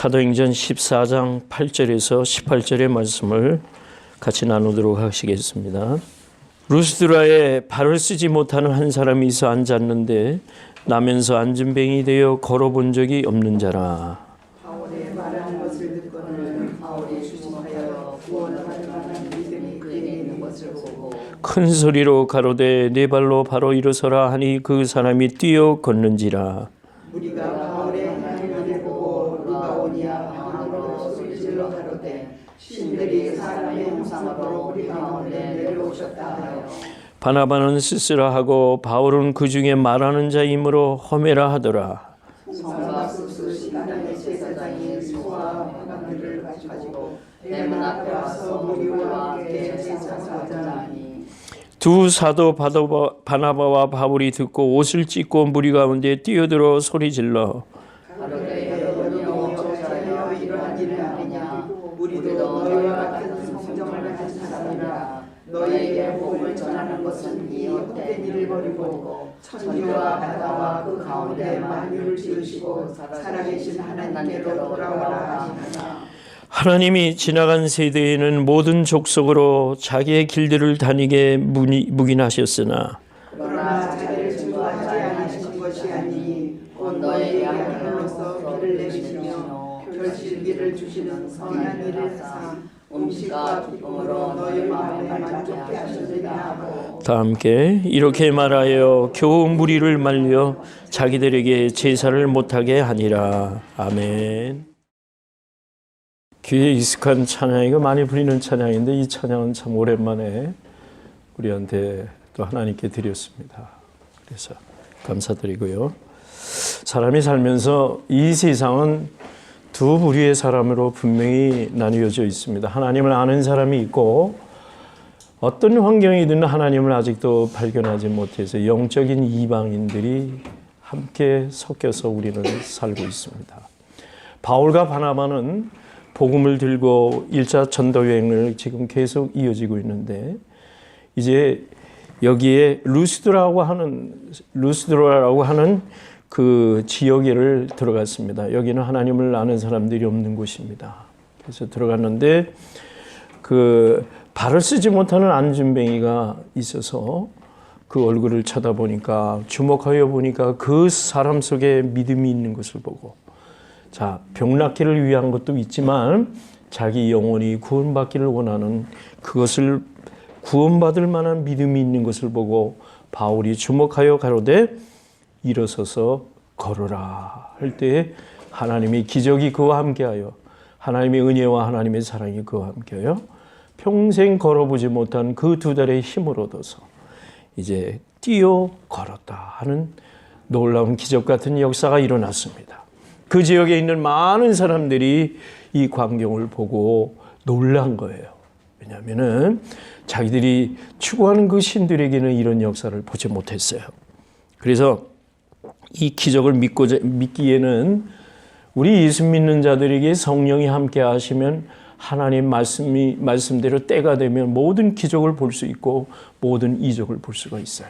사도행전 14장 8절에서 18절의 말씀을 같이 나누도록 하시겠습니다. 루스드라에 발을 쓰지 못하는 한 사람이 있어 앉았는데 나면서 앉은뱅이 되어 걸어본 적이 없는 자라. 바울의 말하는 것을 듣고는 바울이 주심하여 구원받을 만한 믿음이 그에게 있는 것을 보고 큰 소리로 가로되 네 발로 바로 일어서라 하니 그 사람이 뛰어 걷는지라. 우리가 바울의 하나님을 보고 루가오니아 방언으로 소리질러 가로되 신들이 사람의 형상으로 우리 가운데 내려오셨다 하여 바나바는 스스라 하고 바울은 그 중에 말하는 자이므로 험해라 하더라. 성과 숲수 하나님의 제사장이 소와 화관들을 가지고 대문 앞에 와서 우리와 함께 제사상하자니 두 사도 바나바와 바울이 듣고 옷을 찢고 무리 가운데 뛰어들어 소리질러 가로되 여러분이 어찌하여 이러한 일을 하느냐 우리도 너희와 같은 성정을 가진 사람이라 너희에게 복음을 전하는 것은 이 헛된 일을 버리고 천지와 바다와 그 가운데 만유를 지으시고 살아계신 하나님께로 돌아오라 하시나니 하나님이 지나간 세대에는 모든 족속으로 자기의 길들을 다니게 묵인하셨으나 그러나 자기를 증거하지 않으신 것이 아니니 곧 너희에게 하나님으로서 길을 내시며 결실기를 주시는 선한 일을 하사 음식과 기쁨으로 너희 마음에 만족케 하시느냐 하고 다 함께 이렇게 말하여 겨우 무리를 말려 자기들에게 제사를 못하게 하니라. 아멘. 귀에 익숙한 찬양이고 많이 부리는 찬양인데 이 찬양은 참 오랜만에 우리한테 또 하나님께 드렸습니다. 그래서 감사드리고요. 사람이 살면서 이 세상은 두 부류의 사람으로 분명히 나뉘어져 있습니다. 하나님을 아는 사람이 있고 어떤 환경이든 하나님을 아직도 발견하지 못해서 영적인 이방인들이 함께 섞여서 우리는 살고 있습니다. 바울과 바나바는 복음을 들고 1차 전도 여행을 지금 계속 이어지고 있는데 이제 여기에 루스드라라고 하는 그 지역에를 들어갔습니다. 여기는 하나님을 아는 사람들이 없는 곳입니다. 그래서 들어갔는데 그 발을 쓰지 못하는 안진뱅이가 있어서 그 얼굴을 쳐다보니까 주목하여 보니까 그 사람 속에 믿음이 있는 것을 보고 자, 병 낫기를 위한 것도 있지만 자기 영혼이 구원받기를 원하는 그것을 구원받을 만한 믿음이 있는 것을 보고 바울이 주목하여 가로되 일어서서 걸어라 할 때에 하나님의 기적이 그와 함께하여 하나님의 은혜와 하나님의 사랑이 그와 함께하여 평생 걸어보지 못한 그 두 달의 힘을 얻어서 이제 뛰어 걸었다 하는 놀라운 기적 같은 역사가 일어났습니다. 그 지역에 있는 많은 사람들이 이 광경을 보고 놀란 거예요. 왜냐하면은 자기들이 추구하는 그 신들에게는 이런 역사를 보지 못했어요. 그래서 이 기적을 믿기에는 우리 예수 믿는 자들에게 성령이 함께 하시면 하나님 말씀대로 때가 되면 모든 기적을 볼 수 있고 모든 이적을 볼 수가 있어요.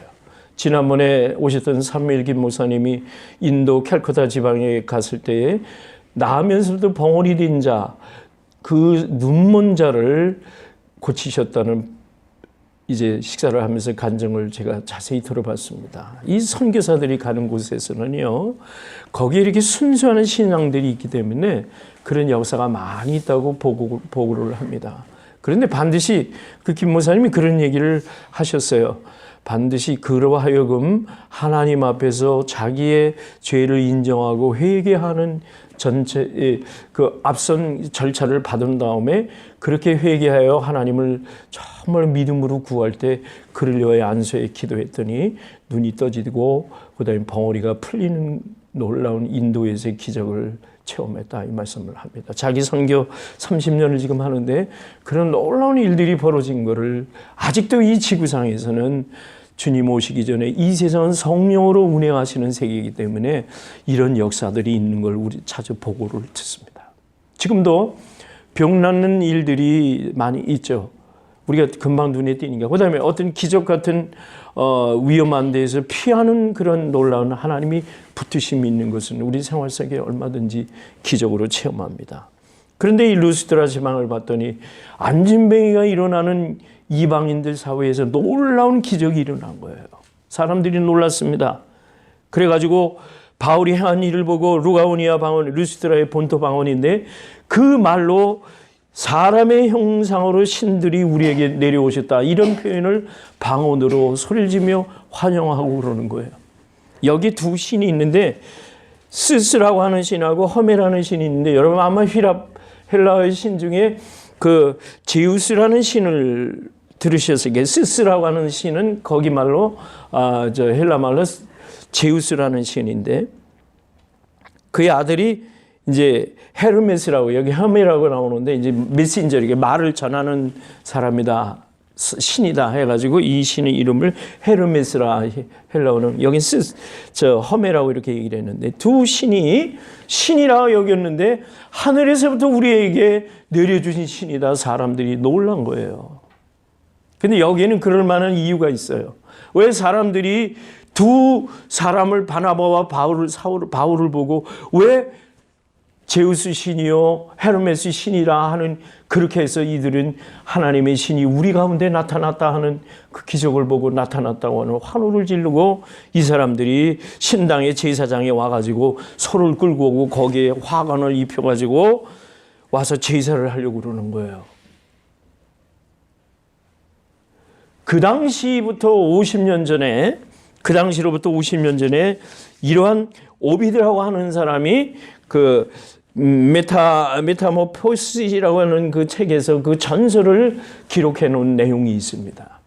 지난번에 오셨던 삼일김 목사님이 인도 캘커타 지방에 갔을 때에 나으면서도 벙어리 된 자, 그 눈먼 자를 고치셨다는 이제 식사를 하면서 간증을 제가 자세히 들어봤습니다. 이 선교사들이 가는 곳에서는요, 거기에 이렇게 순수한 신앙들이 있기 때문에 그런 역사가 많이 있다고 보고를 합니다. 그런데 반드시 그 김 목사님이 그런 얘기를 하셨어요. 반드시 그로 하여금 하나님 앞에서 자기의 죄를 인정하고 회개하는 전체 그 앞선 절차를 받은 다음에 그렇게 회개하여 하나님을 정말 믿음으로 구할 때 그를 위하여 안수에 기도했더니 눈이 떠지고 그다음에 벙어리가 풀리는 놀라운 인도에서의 기적을 체험했다 이 말씀을 합니다. 자기 선교 30년을 지금 하는데 그런 놀라운 일들이 벌어진 거를 아직도 이 지구상에서는 주님 오시기 전에 이 세상은 성령으로 운행하시는 세계이기 때문에 이런 역사들이 있는 걸 우리 자주 보고를 듣습니다. 지금도 병 낫는 일들이 많이 있죠. 우리가 금방 눈에 띄니까. 그 다음에 어떤 기적 같은 위험한 데에서 피하는 그런 놀라운 하나님이 붙으심이 있는 것은 우리 생활 속에 얼마든지 기적으로 체험합니다. 그런데 이 루스드라 지방을 봤더니 안진뱅이가 일어나는 이방인들 사회에서 놀라운 기적이 일어난 거예요. 사람들이 놀랐습니다. 그래가지고 바울이 행한 일을 보고 루가오니아 방언, 루스드라의 본토 방언인데 그 말로 사람의 형상으로 신들이 우리에게 내려오셨다. 이런 표현을 방언으로 소리를 지며 환영하고 그러는 거예요. 여기 두 신이 있는데 스스라고 하는 신하고 허메라는 신이 있는데 여러분 아마 헬라어의 신 중에 그 제우스라는 신을 들으셨을 거예요. 스스라고 하는 신은 거기 말로 헬라 말로 제우스라는 신인데 그의 아들이 이제 헤르메스라고 여기 허메라고 나오는데 이제 메신저에게 말을 전하는 사람이다. 신이다 해가지고 이 신의 이름을 헤르메스라 헬라어는 여기 허메라고 이렇게 얘기를 했는데 두 신이 신이라고 여겼는데 하늘에서부터 우리에게 내려주신 신이다. 사람들이 놀란 거예요. 근데 여기에는 그럴 만한 이유가 있어요. 왜 사람들이 두 사람을 바나바와 바울을 보고 왜 제우스 신이요 헤르메스 신이라 하는 그렇게 해서 이들은 하나님의 신이 우리 가운데 나타났다 하는 그 기적을 보고 나타났다고 하는 환호를 지르고 이 사람들이 신당의 제사장에 와가지고 소를 끌고 오고 거기에 화관을 입혀가지고 와서 제사를 하려고 그러는 거예요. 그 당시부터 50년 전에 그 당시로부터 50년 전에 이러한 오비드라고 하는 사람이 그 메타모포시라고 하는 그 책에서 그 전설을 기록해 놓은 내용이 있습니다.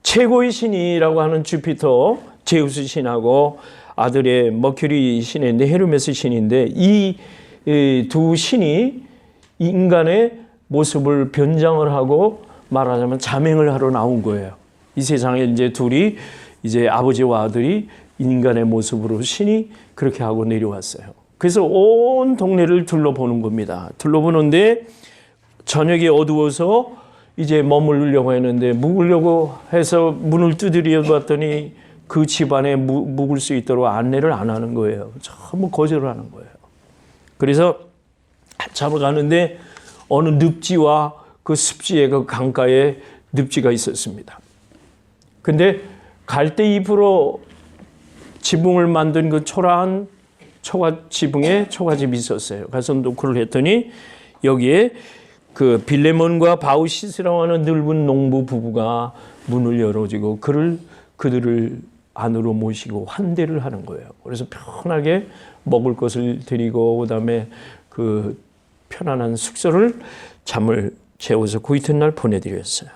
최고의 신이라고 하는 주피터, 제우스 신하고 아들의 머큐리 신인데 헤르메스 신인데 이 두 신이 인간의 모습을 변장을 하고 말하자면 자맹을 하러 나온 거예요. 이 세상에 이제 둘이 이제 아버지와 아들이 인간의 모습으로 신이 그렇게 하고 내려왔어요. 그래서 온 동네를 둘러보는 겁니다. 둘러보는데 저녁이 어두워서 이제 머무르려고 했는데 묵으려고 해서 문을 두드려 봤더니 그 집안에 묵을 수 있도록 안내를 안 하는 거예요. 전부 거절을 하는 거예요. 그래서 한참을 가는데 어느 늪지와 그 습지의 그 강가에 늪지가 있었습니다. 근데 갈대잎으로 지붕을 만든 그 초라한 지붕에 초가집이 있었어요. 가서 노크를 했더니 여기에 그 빌레몬과 바우시스라고 하는 늙은 농부 부부가 문을 열어주고 그들을 안으로 모시고 환대를 하는 거예요. 그래서 편하게 먹을 것을 드리고 그다음에 그 편안한 숙소를 잠을 재워서 그 이튿날 보내드렸어요.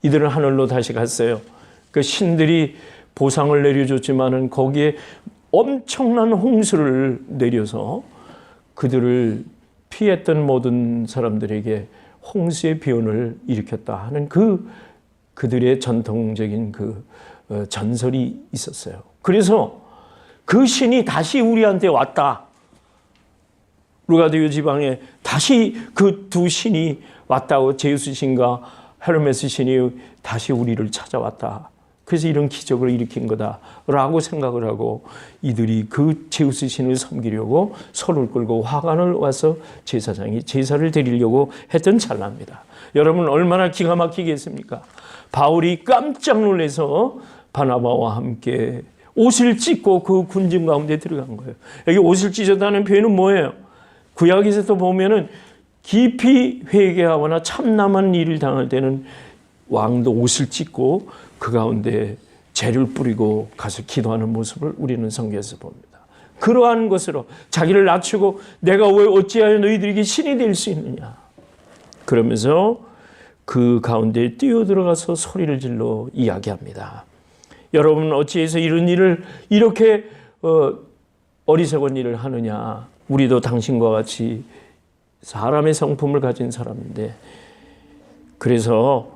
이들은 하늘로 다시 갔어요. 그 신들이 보상을 내려줬지만은 거기에 엄청난 홍수를 내려서 그들을 피했던 모든 사람들에게 홍수의 비온을 일으켰다 하는 그들의 전통적인 그 전설이 있었어요. 그래서 그 신이 다시 우리한테 왔다. 루가디오 지방에 다시 그 두 신이 왔다고 제우스 신과 헤르메스 신이 다시 우리를 찾아왔다. 그래서 이런 기적을 일으킨 거다라고 생각을 하고 이들이 그 제우스 신을 섬기려고 소를 끌고 화관을 와서 제사장이 제사를 드리려고 했던 찰나입니다. 여러분 얼마나 기가 막히겠습니까? 바울이 깜짝 놀라서 바나바와 함께 옷을 찢고 그 군중 가운데 들어간 거예요. 여기 옷을 찢었다는 표현은 뭐예요? 구약에서도 보면은 깊이 회개하거나 참남한 일을 당할 때는 왕도 옷을 찢고 그 가운데 재를 뿌리고 가서 기도하는 모습을 우리는 성경에서 봅니다. 그러한 것으로 자기를 낮추고 내가 왜 어찌하여 너희들에게 신이 될 수 있느냐. 그러면서 그 가운데 뛰어들어가서 소리를 질러 이야기합니다. 여러분 어찌해서 이런 일을 이렇게 어리석은 일을 하느냐. 우리도 당신과 같이 사람의 성품을 가진 사람인데 그래서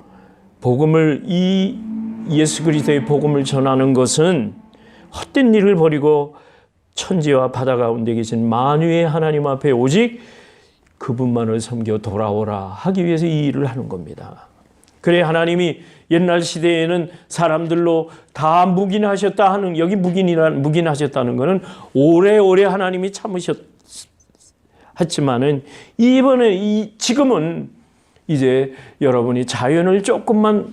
복음을 예수 그리스도의 복음을 전하는 것은 헛된 일을 버리고 천지와 바다 가운데 계신 만유의 하나님 앞에 오직 그분만을 섬겨 돌아오라 하기 위해서 이 일을 하는 겁니다. 그래 하나님이 옛날 시대에는 사람들로 다 묵인하셨다 하는, 여기 묵인하셨다는 것은 오래오래 하나님이 참으셨지만은 지금은 이제 여러분이 자연을 조금만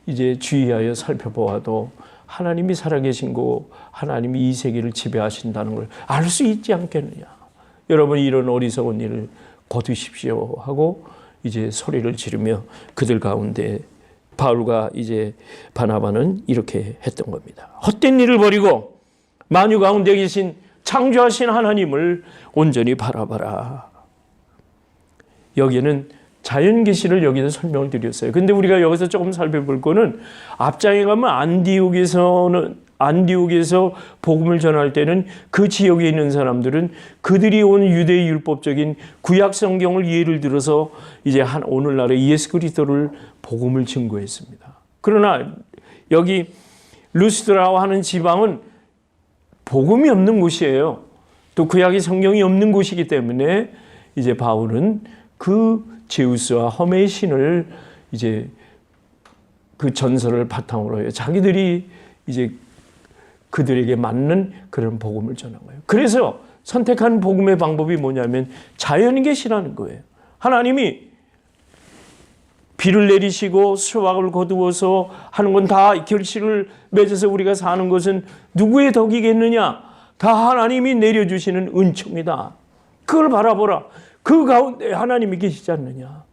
이제 주의하여 살펴보아도 하나님이 살아계신 거, 하나님이 이 세계를 지배하신다는 걸 알 수 있지 않겠느냐. 여러분이 이런 어리석은 일을 거두십시오 하고 이제 소리를 지르며 그들 가운데 바울과 이제 바나바는 이렇게 했던 겁니다. 헛된 일을 버리고 만유 가운데 계신 창조하신 하나님을 온전히 바라봐라. 여기는 자연 계시를 여기서 설명을 드렸어요. 근데 우리가 여기서 조금 살펴볼 거는 앞장에 가면 안디옥에서 복음을 전할 때는 그 지역에 있는 사람들은 그들이 온 유대 율법적인 구약 성경을 예를 들어서 이제 오늘날의 예수 그리스도를 복음을 증거했습니다. 그러나 여기 루스드라와 하는 지방은 복음이 없는 곳이에요. 또 구약의 성경이 없는 곳이기 때문에 이제 바울은 그 제우스와 험의 신을 이제 그 전설을 바탕으로 해요. 자기들이 이제 그들에게 맞는 그런 복음을 전한 거예요. 그래서 선택한 복음의 방법이 뭐냐면 자연계시라는 거예요. 하나님이 비를 내리시고 수확을 거두어서 하는 건 다 결실을 맺어서 우리가 사는 것은 누구의 덕이겠느냐? 다 하나님이 내려주시는 은총이다. 그걸 바라보라. 그 가운데 하나님이 계시지 않느냐.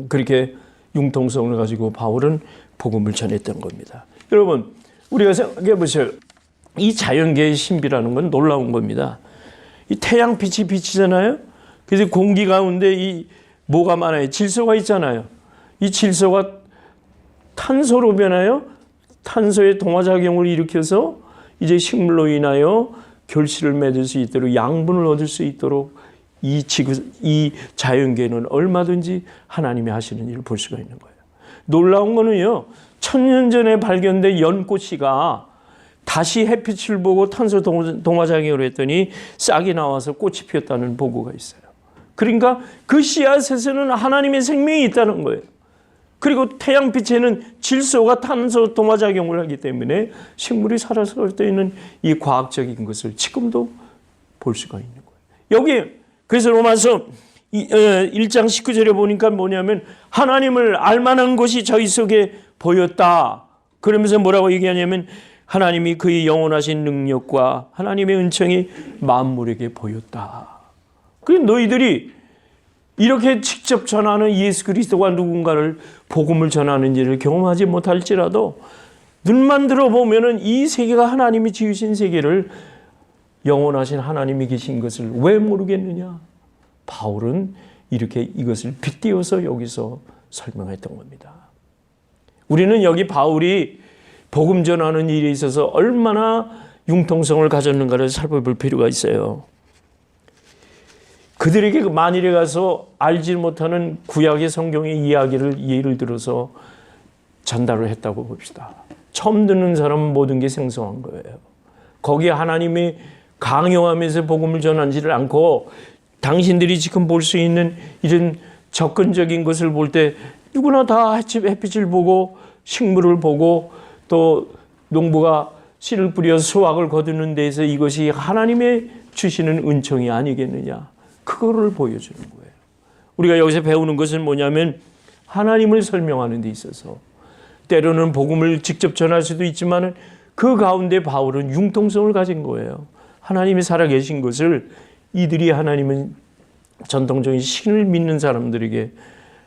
그렇게 융통성을 가지고 바울은 복음을 전했던 겁니다. 여러분, 우리가 생각해 보세요. 이 자연계의 신비라는 건 놀라운 겁니다. 이 태양빛이 비치잖아요. 그래서 공기 가운데 이 뭐가 많아요? 질소가 있잖아요. 이 질소가 탄소로 변하여 탄소의 동화작용을 일으켜서 이제 식물로 인하여 결실을 맺을 수 있도록 양분을 얻을 수 있도록 이 자연계는 얼마든지 하나님이 하시는 일을 볼 수가 있는 거예요. 놀라운 거는요, 1000년 전에 발견된 연꽃씨가 다시 햇빛을 보고 탄소 동화작용을 했더니 싹이 나와서 꽃이 피었다는 보고가 있어요. 그러니까 그 씨앗에서는 하나님의 생명이 있다는 거예요. 그리고 태양빛에는 질소가 탄소 동화작용을 하기 때문에 식물이 살아갈 때 있는 이 과학적인 것을 지금도 볼 수가 있는 거예요. 여기 그래서 로마서 1장 19절에 보니까 뭐냐면 하나님을 알만한 것이 저희 속에 보였다. 그러면서 뭐라고 얘기하냐면 하나님이 그의 영원하신 능력과 하나님의 은총이 만물에게 보였다. 그래서 너희들이 이렇게 직접 전하는 예수 그리스도가 누군가를 복음을 전하는 일을 경험하지 못할지라도 눈만 들어보면은 이 세계가 하나님이 지으신 세계를 영원하신 하나님이 계신 것을 왜 모르겠느냐? 바울은 이렇게 이것을 빗대어서 여기서 설명했던 겁니다. 우리는 여기 바울이 복음 전하는 일에 있어서 얼마나 융통성을 가졌는가를 살펴볼 필요가 있어요. 그들에게 만일에 가서 알지 못하는 구약의 성경의 이야기를 예를 들어서 전달을 했다고 봅시다. 처음 듣는 사람은 모든 게 생소한 거예요. 거기에 하나님이 강요하면서 복음을 전하지를 않고 당신들이 지금 볼 수 있는 이런 접근적인 것을 볼 때 누구나 다 햇빛을 보고 식물을 보고 또 농부가 씨를 뿌려 수확을 거두는 데에서 이것이 하나님의 주시는 은총이 아니겠느냐. 그거를 보여주는 거예요. 우리가 여기서 배우는 것은 뭐냐면 하나님을 설명하는 데 있어서 때로는 복음을 직접 전할 수도 있지만 그 가운데 바울은 융통성을 가진 거예요. 하나님이 살아계신 것을 이들이 하나님은 전통적인 신을 믿는 사람들에게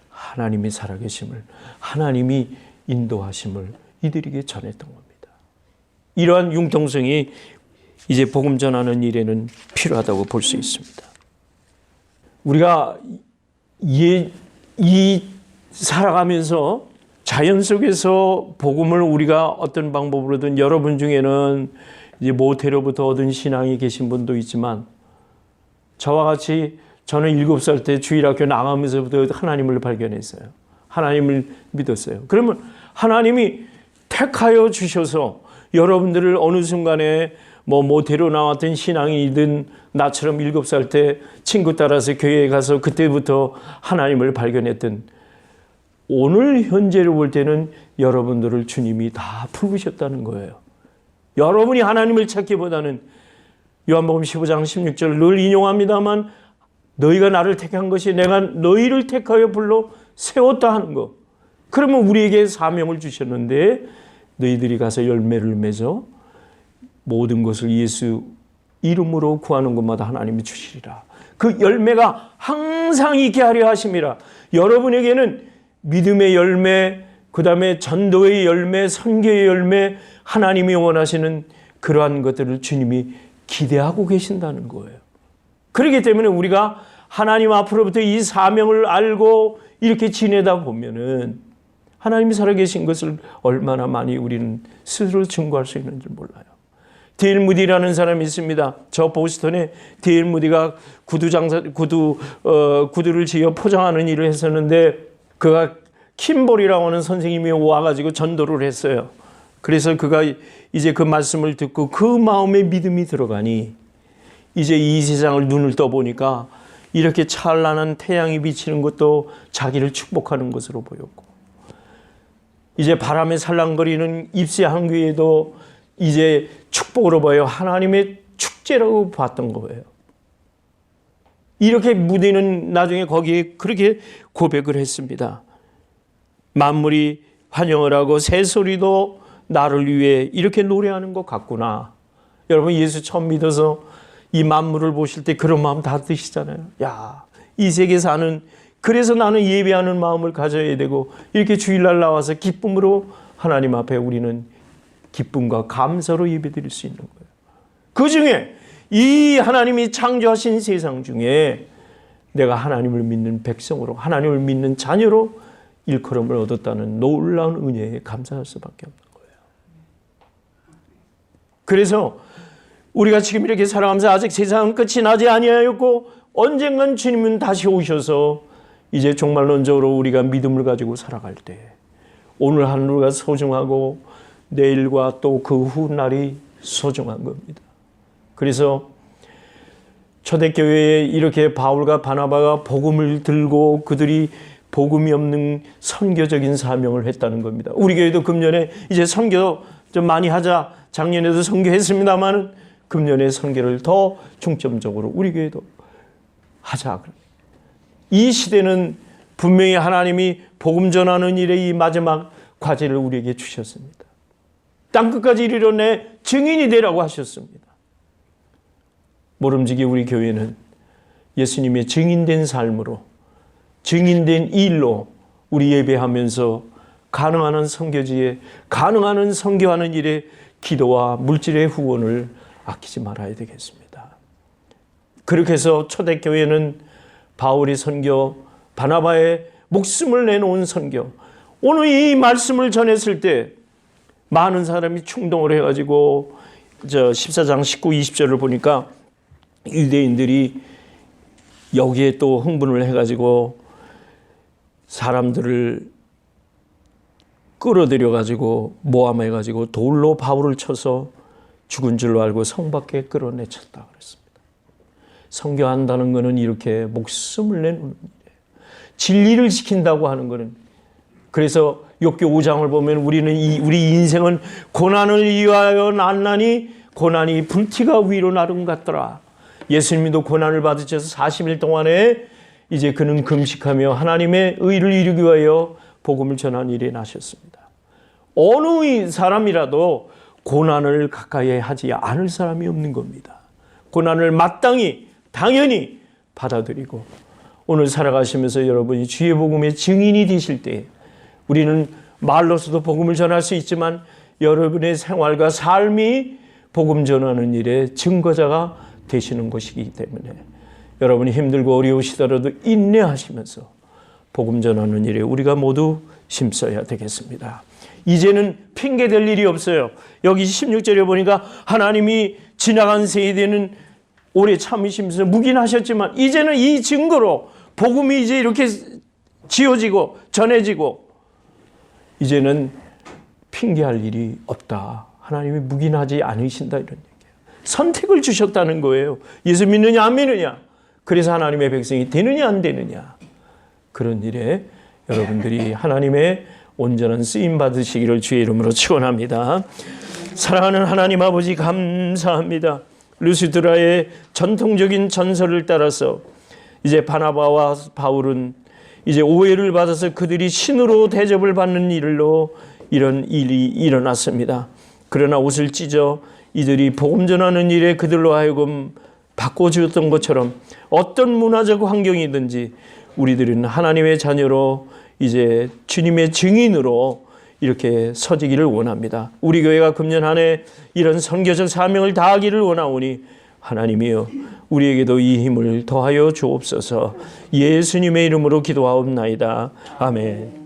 하나님이 살아계심을, 하나님이 인도하심을 이들에게 전했던 겁니다. 이러한 융통성이 이제 복음 전하는 일에는 필요하다고 볼 수 있습니다. 우리가 살아가면서 자연 속에서 복음을 우리가 어떤 방법으로든 여러분 중에는 이제 모태로부터 얻은 신앙이 계신 분도 있지만 저와 같이 저는 7살 때 주일학교 나가면서부터 하나님을 발견했어요. 하나님을 믿었어요. 그러면 하나님이 택하여 주셔서 여러분들을 어느 순간에 뭐 모태로 나왔던 신앙이든 나처럼 7살 때 친구 따라서 교회에 가서 그때부터 하나님을 발견했던, 오늘 현재로 볼 때는 여러분들을 주님이 다 부르셨다는 거예요. 여러분이 하나님을 찾기보다는 요한복음 15장 16절 늘 인용합니다만, 너희가 나를 택한 것이 내가 너희를 택하여 불러 세웠다 하는 거. 그러면 우리에게 사명을 주셨는데, 너희들이 가서 열매를 맺어 모든 것을 예수 이름으로 구하는 것마다 하나님이 주시리라. 그 열매가 항상 있게 하려 하심이라. 여러분에게는 믿음의 열매, 그 다음에 전도의 열매, 선교의 열매, 하나님이 원하시는 그러한 것들을 주님이 기대하고 계신다는 거예요. 그렇기 때문에 우리가 하나님 앞으로부터 이 사명을 알고 이렇게 지내다 보면은 하나님이 살아계신 것을 얼마나 많이 우리는 스스로 증거할 수 있는지 몰라요. 데일 무디라는 사람이 있습니다. 저 보스턴에 데일 무디가 구두를 지어 포장하는 일을 했었는데, 그가 킴볼이라고 하는 선생님이 와가지고 전도를 했어요. 그래서 그가 이제 그 말씀을 듣고 그 마음에 믿음이 들어가니, 이제 이 세상을 눈을 떠보니까 이렇게 찬란한 태양이 비치는 것도 자기를 축복하는 것으로 보였고, 이제 바람에 살랑거리는 잎새 한 귀에도 이제 축복으로 보여 하나님의 축제라고 봤던 거예요. 이렇게 무디는 나중에 거기에 그렇게 고백을 했습니다. 만물이 환영을 하고 새소리도 나를 위해 이렇게 노래하는 것 같구나. 여러분, 예수 처음 믿어서 이 만물을 보실 때 그런 마음 다 드시잖아요. 야, 이 세계 사는, 그래서 나는 예배하는 마음을 가져야 되고, 이렇게 주일날 나와서 기쁨으로 하나님 앞에 우리는 기쁨과 감사로 예배드릴 수 있는 거예요. 그 중에 이 하나님이 창조하신 세상 중에 내가 하나님을 믿는 백성으로, 하나님을 믿는 자녀로 일컬음을 얻었다는 놀라운 은혜에 감사할 수밖에 없는 거예요. 그래서 우리가 지금 이렇게 살아가면서 아직 세상은 끝이 나지 아니하였고, 언젠간 주님은 다시 오셔서 이제 종말론적으로 우리가 믿음을 가지고 살아갈 때 오늘 하루가 소중하고 내일과 또 그 훗날이 소중한 겁니다. 그래서 초대교회에 이렇게 바울과 바나바가 복음을 들고 그들이 복음이 없는 선교적인 사명을 했다는 겁니다. 우리 교회도 금년에 이제 선교 좀 많이 하자, 작년에도 선교했습니다만 금년에 선교를 더 중점적으로 우리 교회도 하자. 이 시대는 분명히 하나님이 복음 전하는 일의 이 마지막 과제를 우리에게 주셨습니다. 땅끝까지 이르러 내 증인이 되라고 하셨습니다. 모름지기 우리 교회는 예수님의 증인된 삶으로, 증인된 일로 우리 예배하면서 가능한 한 선교지에, 가능한 한 선교하는 일에 기도와 물질의 후원을 아끼지 말아야 되겠습니다. 그렇게 해서 초대교회는 바울의 선교, 바나바의 목숨을 내놓은 선교, 오늘 이 말씀을 전했을 때 많은 사람이 충동을 해가지고 14장 19, 20절을 보니까 유대인들이 여기에 또 흥분을 해가지고 사람들을 끌어들여가지고 모함해가지고 돌로 바울을 쳐서 죽은 줄로 알고 성 밖에 끌어내쳤다 그랬습니다. 선교한다는 것은 이렇게 목숨을 내놓는 일이에요. 진리를 지킨다고 하는 것은, 그래서 욥기 5장을 보면 우리는 우리 인생은 고난을 위하여 났나니 고난이 불티가 위로 나름 같더라. 예수님도 고난을 받으셔서 40일 동안에 이제 그는 금식하며 하나님의 의를 이루기 위하여 복음을 전한 일에 나셨습니다. 어느 사람이라도 고난을 가까이 하지 않을 사람이 없는 겁니다. 고난을 마땅히 당연히 받아들이고, 오늘 살아가시면서 여러분이 주의 복음의 증인이 되실 때 우리는 말로서도 복음을 전할 수 있지만 여러분의 생활과 삶이 복음 전하는 일에 증거자가 되시는 것이기 때문에 여러분이 힘들고 어려우시더라도 인내하시면서 복음 전하는 일에 우리가 모두 힘써야 되겠습니다. 이제는 핑계댈 일이 없어요. 여기 16절에 보니까 하나님이 지나간 세대는 오래 참으시면서 묵인하셨지만 이제는 이 증거로 복음이 이제 이렇게 지어지고 전해지고 이제는 핑계할 일이 없다. 하나님이 묵인하지 않으신다, 이런 얘기예요. 선택을 주셨다는 거예요. 예수 믿느냐 안 믿느냐. 그래서 하나님의 백성이 되느냐 안 되느냐. 그런 일에 여러분들이 하나님의 온전한 쓰임 받으시기를 주의 이름으로 축원합니다. 사랑하는 하나님 아버지 감사합니다. 루스드라의 전통적인 전설을 따라서 이제 바나바와 바울은 이제 오해를 받아서 그들이 신으로 대접을 받는 일로 이런 일이 일어났습니다. 그러나 옷을 찢어 이들이 복음 전하는 일에 그들로 하여금 바꿔주었던 것처럼 어떤 문화적 환경이든지 우리들은 하나님의 자녀로 이제 주님의 증인으로 이렇게 서지기를 원합니다. 우리 교회가 금년 한 해 이런 선교적 사명을 다하기를 원하오니 하나님이여 우리에게도 이 힘을 더하여 주옵소서. 예수님의 이름으로 기도하옵나이다. 아멘.